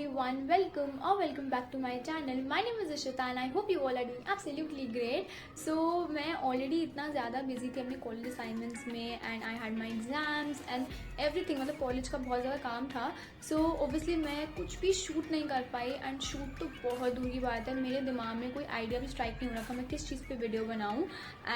everyone, welcome back to my channel. My name is Ishita and I hope you all are doing absolutely great. So मैं already इतना ज़्यादा busy थी अपने college assignments में and I had my exams and everything, मतलब college का बहुत ज़्यादा काम था. So obviously मैं कुछ भी shoot नहीं कर पाई and shoot तो बहुत दूर की बात है, मेरे दिमाग में कोई idea भी strike नहीं हो रहा था मैं किस चीज़ पे वीडियो बनाऊँ.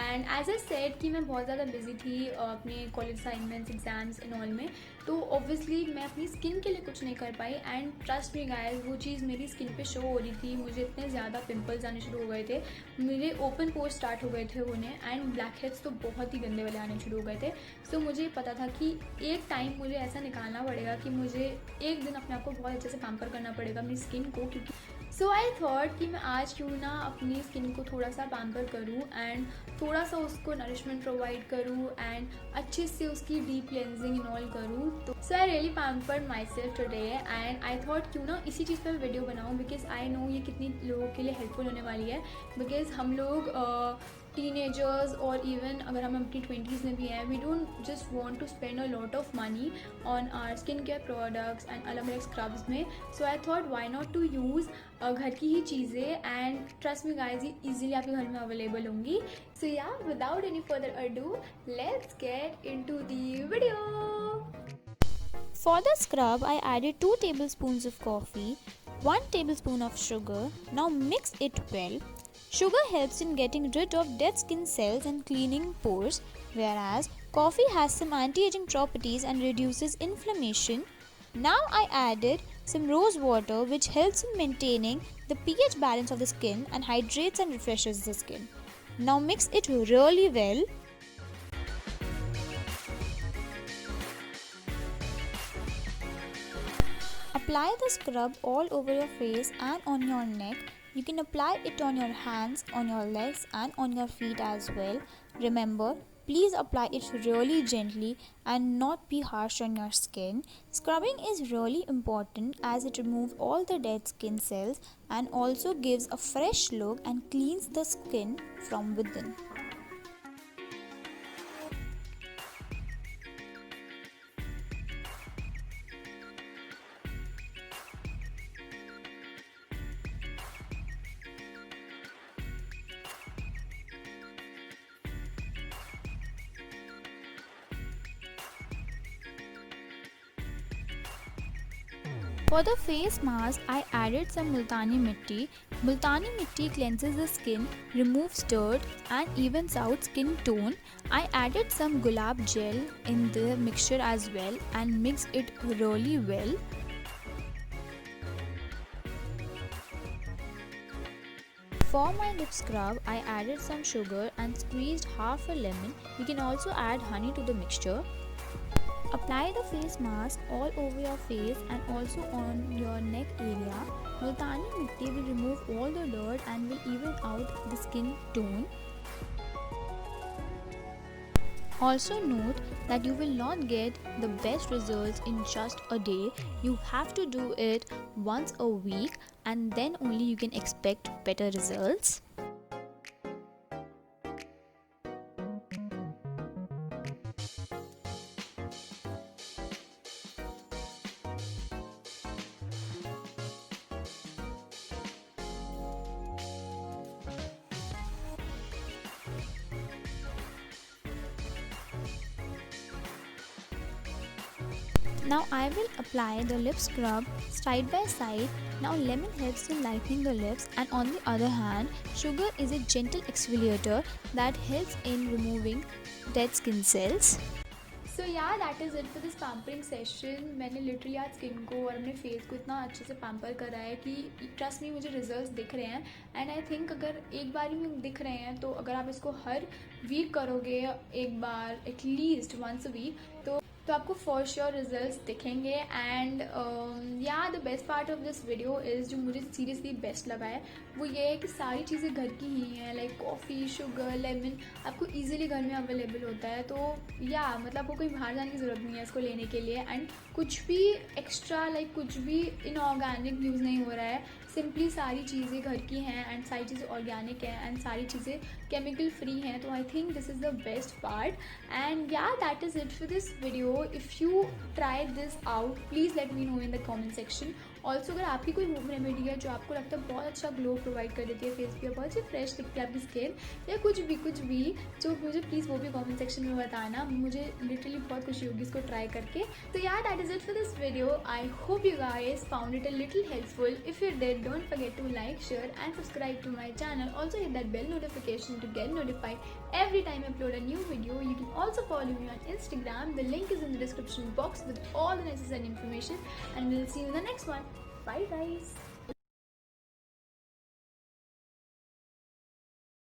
And as I said कि मैं बहुत ज़्यादा busy थी अपने college assignments, exams and all में, तो ऑब्वियसली मैं अपनी स्किन के लिए कुछ नहीं कर पाई. एंड ट्रस्ट मी गाइस, वो चीज़ मेरी स्किन पे शो हो रही थी. मुझे इतने ज़्यादा पिंपल्स आने शुरू हो गए थे, मेरे ओपन पोर्स स्टार्ट हो गए थे होने, एंड ब्लैक हेड्स तो बहुत ही गंदे वाले आने शुरू हो गए थे. सो मुझे पता था कि एक टाइम मुझे ऐसा निकालना पड़ेगा कि मुझे एक दिन अपने आप को बहुत अच्छे से पैम्पर करना पड़ेगा अपनी स्किन को. क्योंकि सो आई थॉट कि मैं आज क्यों ना अपनी स्किन को थोड़ा सा पैम्पर करूँ एंड थोड़ा सा उसको नरिशमेंट प्रोवाइड करूँ एंड अच्छे से उसकी डीप क्लेंजिंग इन्वॉल्व करूँ. तो so I really pampered myself today and I thought क्यों ना इसी चीज़ पर मैं वीडियो बनाऊँ, बिकॉज आई नो ये कितनी लोगों के लिए हेल्पफुल होने वाली है. बिकॉज हम लोग टीनेजर्स और इवन अगर हम अपनी 20s में भी हैं, we don't just want to spend a lot of money on our skin care products and अलग अलग स्क्रब्स में. So I thought why not to use घर की ही चीज़ें, एंड ट्रस्ट मी गाइस ये इजीली आपके घर में अवेलेबल होंगी. So yeah without any further ado, let's get into the video. For the scrub, I added 2 tablespoons of coffee, 1 tablespoon of sugar. Now mix it well. Sugar helps in getting rid of dead skin cells and cleaning pores, whereas coffee has some anti-aging properties and reduces inflammation. Now I added some rose water, which helps in maintaining the pH balance of the skin and hydrates and refreshes the skin. Now mix it really well. Apply the scrub all over your face and on your neck. You can apply it on your hands, on your legs and on your feet as well. Remember, please apply it really gently and not be harsh on your skin. Scrubbing is really important as it removes all the dead skin cells and also gives a fresh look and cleans the skin from within. For the face mask, I added some Multani Mitti. Multani Mitti cleanses the skin, removes dirt and evens out skin tone. I added some Gulab gel in the mixture as well and mixed it really well. For my lip scrub, I added some sugar and squeezed half a lemon. You can also add honey to the mixture. Apply the face mask all over your face and also on your neck area. Multani Mitti will remove all the dirt and will even out the skin tone. Also note that you will not get the best results in just a day. You have to do it once a week and then only you can expect better results. Now I will apply the lip scrub side by side. Now lemon helps in lightening the lips, and on the other hand, sugar is a gentle exfoliator that helps in removing dead skin cells. सो या that is it for this pampering session. मैंने literally आज skin को और अपने face को इतना अच्छे से पैम्पर करा है कि ट्रस्ट मी मुझे रिजल्ट्स दिख रहे हैं. एंड आई थिंक अगर एक बार ही में दिख रहे हैं तो अगर आप इसको हर वीक करोगे, एक बार एटलीस्ट वंस अ वीक, तो आपको फॉर श्योर रिजल्ट्स दिखेंगे. एंड या the best part of this video is, जो मुझे सीरियसली बेस्ट लगा है, वो ये है कि सारी चीज़ें घर की ही हैं. लाइक कॉफ़ी, शुगर, लेमन आपको इजीली घर में अवेलेबल होता है. तो या मतलब आपको कोई बाहर जाने की ज़रूरत नहीं है इसको लेने के लिए. एंड कुछ भी एक्स्ट्रा, लाइक कुछ भी इनऑर्गेनिक यूज़ नहीं हो रहा है. सिंपली सारी चीज़ें घर की हैं एंड सारी चीज़ें ऑर्गेनिक हैं एंड सारी चीज़ें केमिकल फ्री हैं. तो I think this is the best part. And yeah that is it for this video. If you try this out please let me know in the comment section. Also अगर आपकी कोई home remedy है जो आपको लगता है बहुत अच्छा ग्लो प्रोवाइड कर देती है फेस पे, बहुत अच्छी फ्रेश दिखती है आपकी स्किन, या कुछ भी जो मुझे प्लीज़ वो भी कमेंट सेक्शन में बताना. मुझे लिटरली बहुत खुशी होगी इसको ट्राई करके. तो यार that is it for this video. I hope you guys found it a little helpful. If you did, don't forget to like, share and subscribe to my channel. Also hit that bell notification to get notified every time I upload a new video. You can also follow me on Instagram. The link is in the description box with all the necessary information, and we'll see you in the next one. Bye guys.